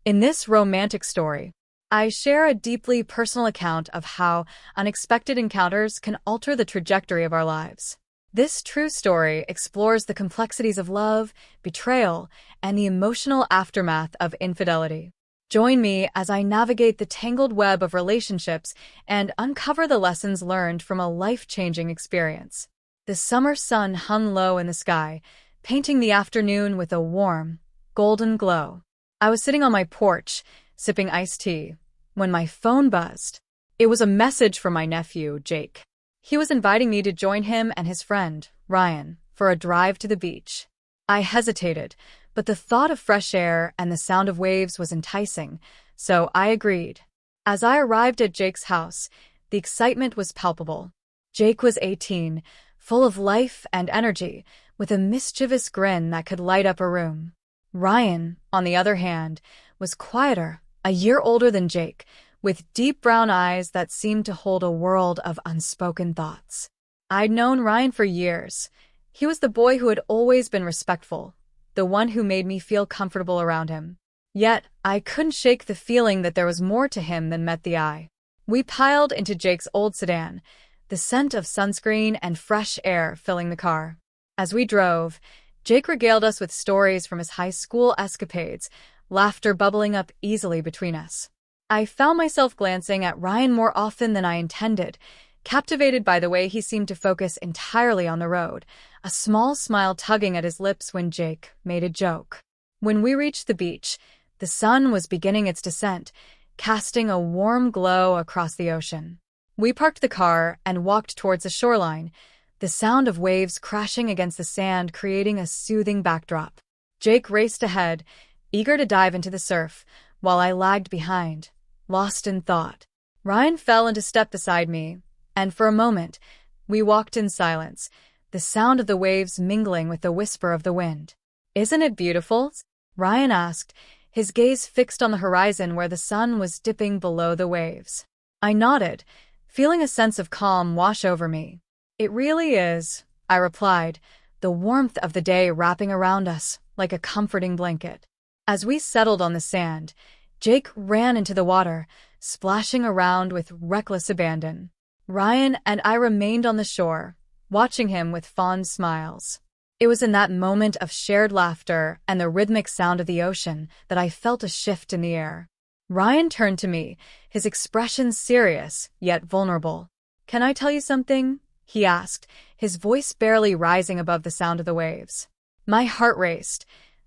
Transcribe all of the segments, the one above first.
In this romantic story, I share a deeply personal account of how unexpected encounters can alter the trajectory of our lives. This true story explores the complexities of love, betrayal, and the emotional aftermath of infidelity. Join me as I navigate the tangled web of relationships and uncover the lessons learned from a life-changing experience. The summer sun hung low in the sky, painting the afternoon with a warm, golden glow. I was sitting on my porch, sipping iced tea, when my phone buzzed. It was a message from my nephew, Jake. He was inviting me to join him and his friend, Ryan, for a drive to the beach. I hesitated, but the thought of fresh air and the sound of waves was enticing, so I agreed. As I arrived at Jake's house, the excitement was palpable. Jake was 18, full of life and energy, with a mischievous grin that could light up a room. Ryan, on the other hand, was quieter, a year older than Jake, with deep brown eyes that seemed to hold a world of unspoken thoughts. I'd known Ryan for years. He was the boy who had always been respectful, the one who made me feel comfortable around him. Yet, I couldn't shake the feeling that there was more to him than met the eye. We piled into Jake's old sedan, the scent of sunscreen and fresh air filling the car. As we drove, Jake regaled us with stories from his high school escapades, laughter bubbling up easily between us. I found myself glancing at Ryan more often than I intended, captivated by the way he seemed to focus entirely on the road, a small smile tugging at his lips when Jake made a joke. When we reached the beach, the sun was beginning its descent, casting a warm glow across the ocean. We parked the car and walked towards the shoreline, the sound of waves crashing against the sand creating a soothing backdrop. Jake raced ahead, eager to dive into the surf, while I lagged behind, lost in thought. Ryan fell into step beside me, and for a moment, we walked in silence, the sound of the waves mingling with the whisper of the wind. "Isn't it beautiful?" Ryan asked, his gaze fixed on the horizon where the sun was dipping below the waves. I nodded, feeling a sense of calm wash over me. "It really is," I replied, the warmth of the day wrapping around us like a comforting blanket. As we settled on the sand, Jake ran into the water, splashing around with reckless abandon. Ryan and I remained on the shore, watching him with fond smiles. It was in that moment of shared laughter and the rhythmic sound of the ocean that I felt a shift in the air. Ryan turned to me, his expression serious, yet vulnerable. "Can I tell you something?" he asked, his voice barely rising above the sound of the waves. My heart raced.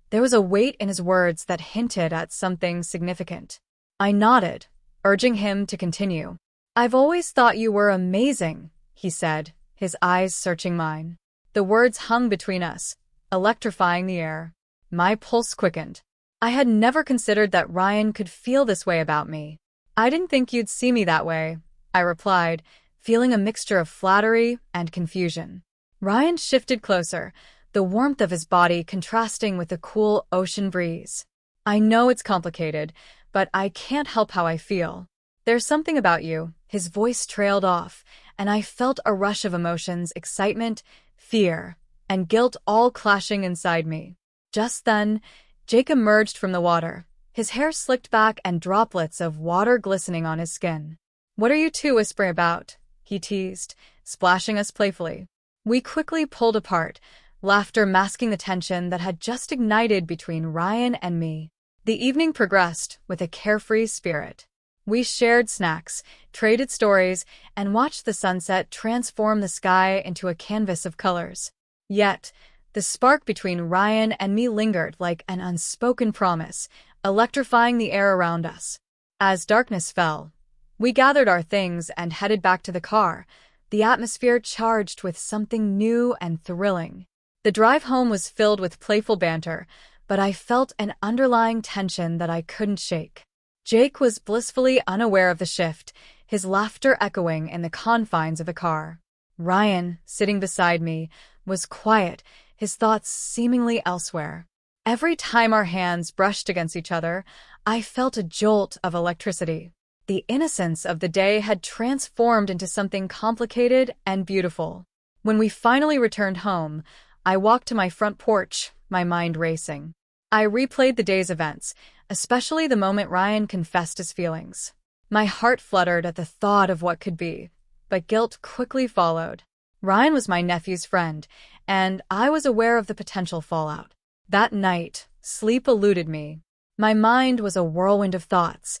There was a weight in his words that hinted at something significant. I nodded, urging him to continue. "I've always thought you were amazing," he said, his eyes searching mine. The words hung between us, electrifying the air. My pulse quickened. I had never considered that Ryan could feel this way about me. "I didn't think you'd see me that way," I replied, feeling a mixture of flattery and confusion. Ryan shifted closer, the warmth of his body contrasting with the cool ocean breeze. "I know it's complicated, but I can't help how I feel. There's something about you." His voice trailed off, and I felt a rush of emotions, excitement, fear, and guilt all clashing inside me. Just then, Jake emerged from the water, his hair slicked back and droplets of water glistening on his skin. "What are you two whispering about?" he teased, splashing us playfully. We quickly pulled apart, laughter masking the tension that had just ignited between Ryan and me. The evening progressed with a carefree spirit. We shared snacks, traded stories, and watched the sunset transform the sky into a canvas of colors. Yet, the spark between Ryan and me lingered like an unspoken promise, electrifying the air around us. As darkness fell, we gathered our things and headed back to the car, the atmosphere charged with something new and thrilling. The drive home was filled with playful banter, but I felt an underlying tension that I couldn't shake. Jake was blissfully unaware of the shift, his laughter echoing in the confines of the car. Ryan, sitting beside me, was quiet, his thoughts seemingly elsewhere. Every time our hands brushed against each other, I felt a jolt of electricity. The innocence of the day had transformed into something complicated and beautiful. When we finally returned home, I walked to my front porch, my mind racing. I replayed the day's events, especially the moment Ryan confessed his feelings. My heart fluttered at the thought of what could be, but guilt quickly followed. Ryan was my nephew's friend, and I was aware of the potential fallout. That night, sleep eluded me. My mind was a whirlwind of thoughts.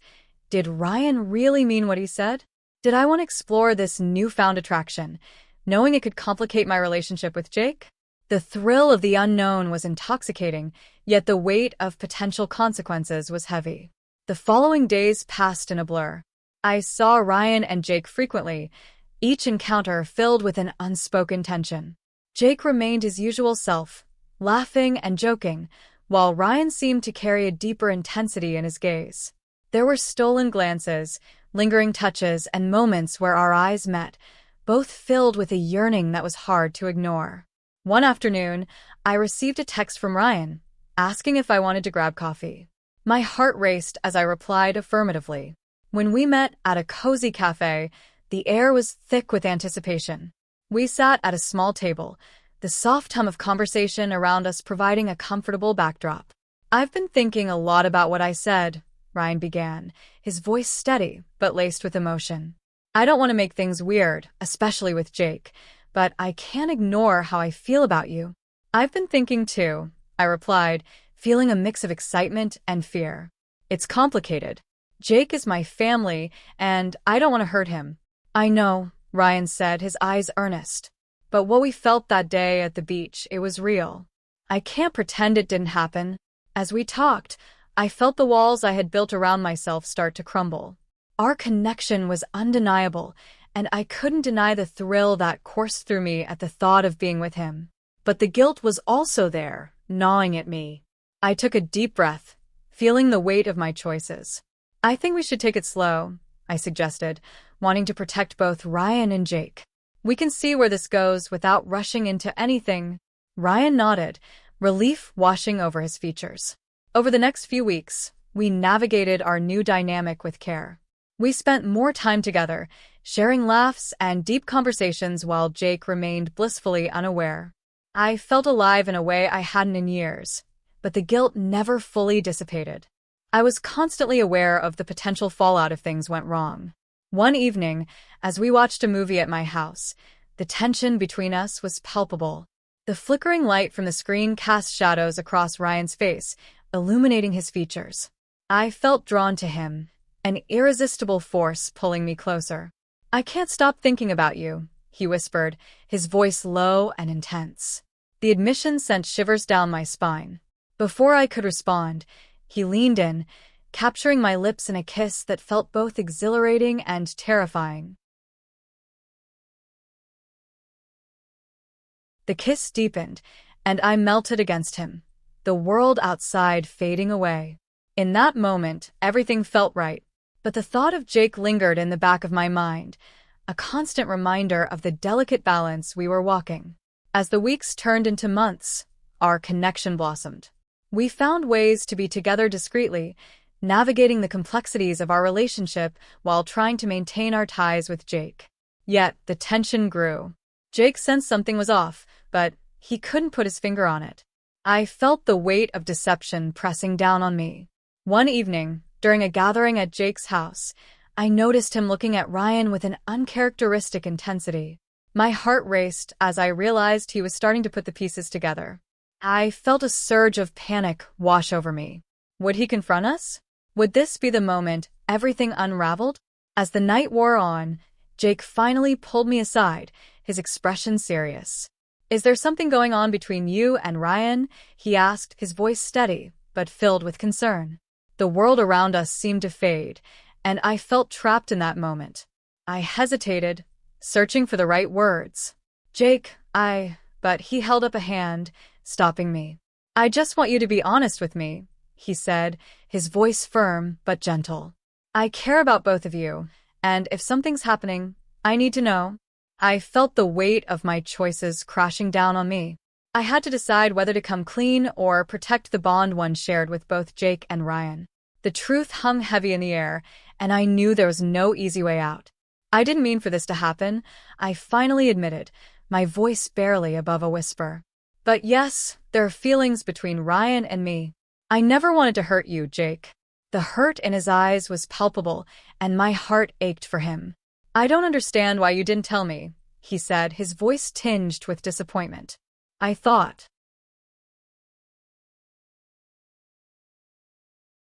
Did Ryan really mean what he said? Did I want to explore this newfound attraction, knowing it could complicate my relationship with Jake? The thrill of the unknown was intoxicating, yet the weight of potential consequences was heavy. The following days passed in a blur. I saw Ryan and Jake frequently, each encounter filled with an unspoken tension. Jake remained his usual self, laughing and joking, while Ryan seemed to carry a deeper intensity in his gaze. There were stolen glances, lingering touches, and moments where our eyes met, both filled with a yearning that was hard to ignore. One afternoon, I received a text from Ryan, asking if I wanted to grab coffee. My heart raced as I replied affirmatively. When we met at a cozy cafe, the air was thick with anticipation. We sat at a small table, the soft hum of conversation around us providing a comfortable backdrop. "I've been thinking a lot about what I said," Ryan began, his voice steady but laced with emotion. "I don't want to make things weird, especially with Jake, but I can't ignore how I feel about you." "I've been thinking too," I replied, feeling a mix of excitement and fear. "It's complicated. Jake is my family, and I don't want to hurt him." "I know," Ryan said, his eyes earnest. "But what we felt that day at the beach, it was real. I can't pretend it didn't happen." As we talked, I felt the walls I had built around myself start to crumble. Our connection was undeniable, and I couldn't deny the thrill that coursed through me at the thought of being with him. But the guilt was also there, gnawing at me. I took a deep breath, feeling the weight of my choices. "I think we should take it slow," I suggested, wanting to protect both Ryan and Jake. "We can see where this goes without rushing into anything." Ryan nodded, relief washing over his features. Over the next few weeks, we navigated our new dynamic with care. We spent more time together, sharing laughs and deep conversations while Jake remained blissfully unaware. I felt alive in a way I hadn't in years, but the guilt never fully dissipated. I was constantly aware of the potential fallout if things went wrong. One evening, as we watched a movie at my house, the tension between us was palpable. The flickering light from the screen cast shadows across Ryan's face, illuminating his features. I felt drawn to him, an irresistible force pulling me closer. "I can't stop thinking about you," he whispered, his voice low and intense. The admission sent shivers down my spine. Before I could respond, he leaned in, capturing my lips in a kiss that felt both exhilarating and terrifying. The kiss deepened, and I melted against him, the world outside fading away. In that moment, everything felt right, but the thought of Jake lingered in the back of my mind, a constant reminder of the delicate balance we were walking. As the weeks turned into months, our connection blossomed. We found ways to be together discreetly, navigating the complexities of our relationship while trying to maintain our ties with Jake. Yet, the tension grew. Jake sensed something was off, but he couldn't put his finger on it. I felt the weight of deception pressing down on me. One evening, during a gathering at Jake's house, I noticed him looking at Ryan with an uncharacteristic intensity. My heart raced as I realized he was starting to put the pieces together. I felt a surge of panic wash over me. Would he confront us? Would this be the moment everything unraveled? As the night wore on, Jake finally pulled me aside, his expression serious. "Is there something going on between you and Ryan?" he asked, his voice steady, but filled with concern. The world around us seemed to fade, and I felt trapped in that moment. I hesitated, searching for the right words. "Jake, but he held up a hand, stopping me. "I just want you to be honest with me," he said, his voice firm but gentle. "I care about both of you, and if something's happening, I need to know." I felt the weight of my choices crashing down on me. I had to decide whether to come clean or protect the bond one shared with both Jake and Ryan. The truth hung heavy in the air, and I knew there was no easy way out. "I didn't mean for this to happen," I finally admitted, my voice barely above a whisper. "But yes, there are feelings between Ryan and me." I never wanted to hurt you, Jake. The hurt in his eyes was palpable, and my heart ached for him. I don't understand why you didn't tell me, he said, his voice tinged with disappointment. I thought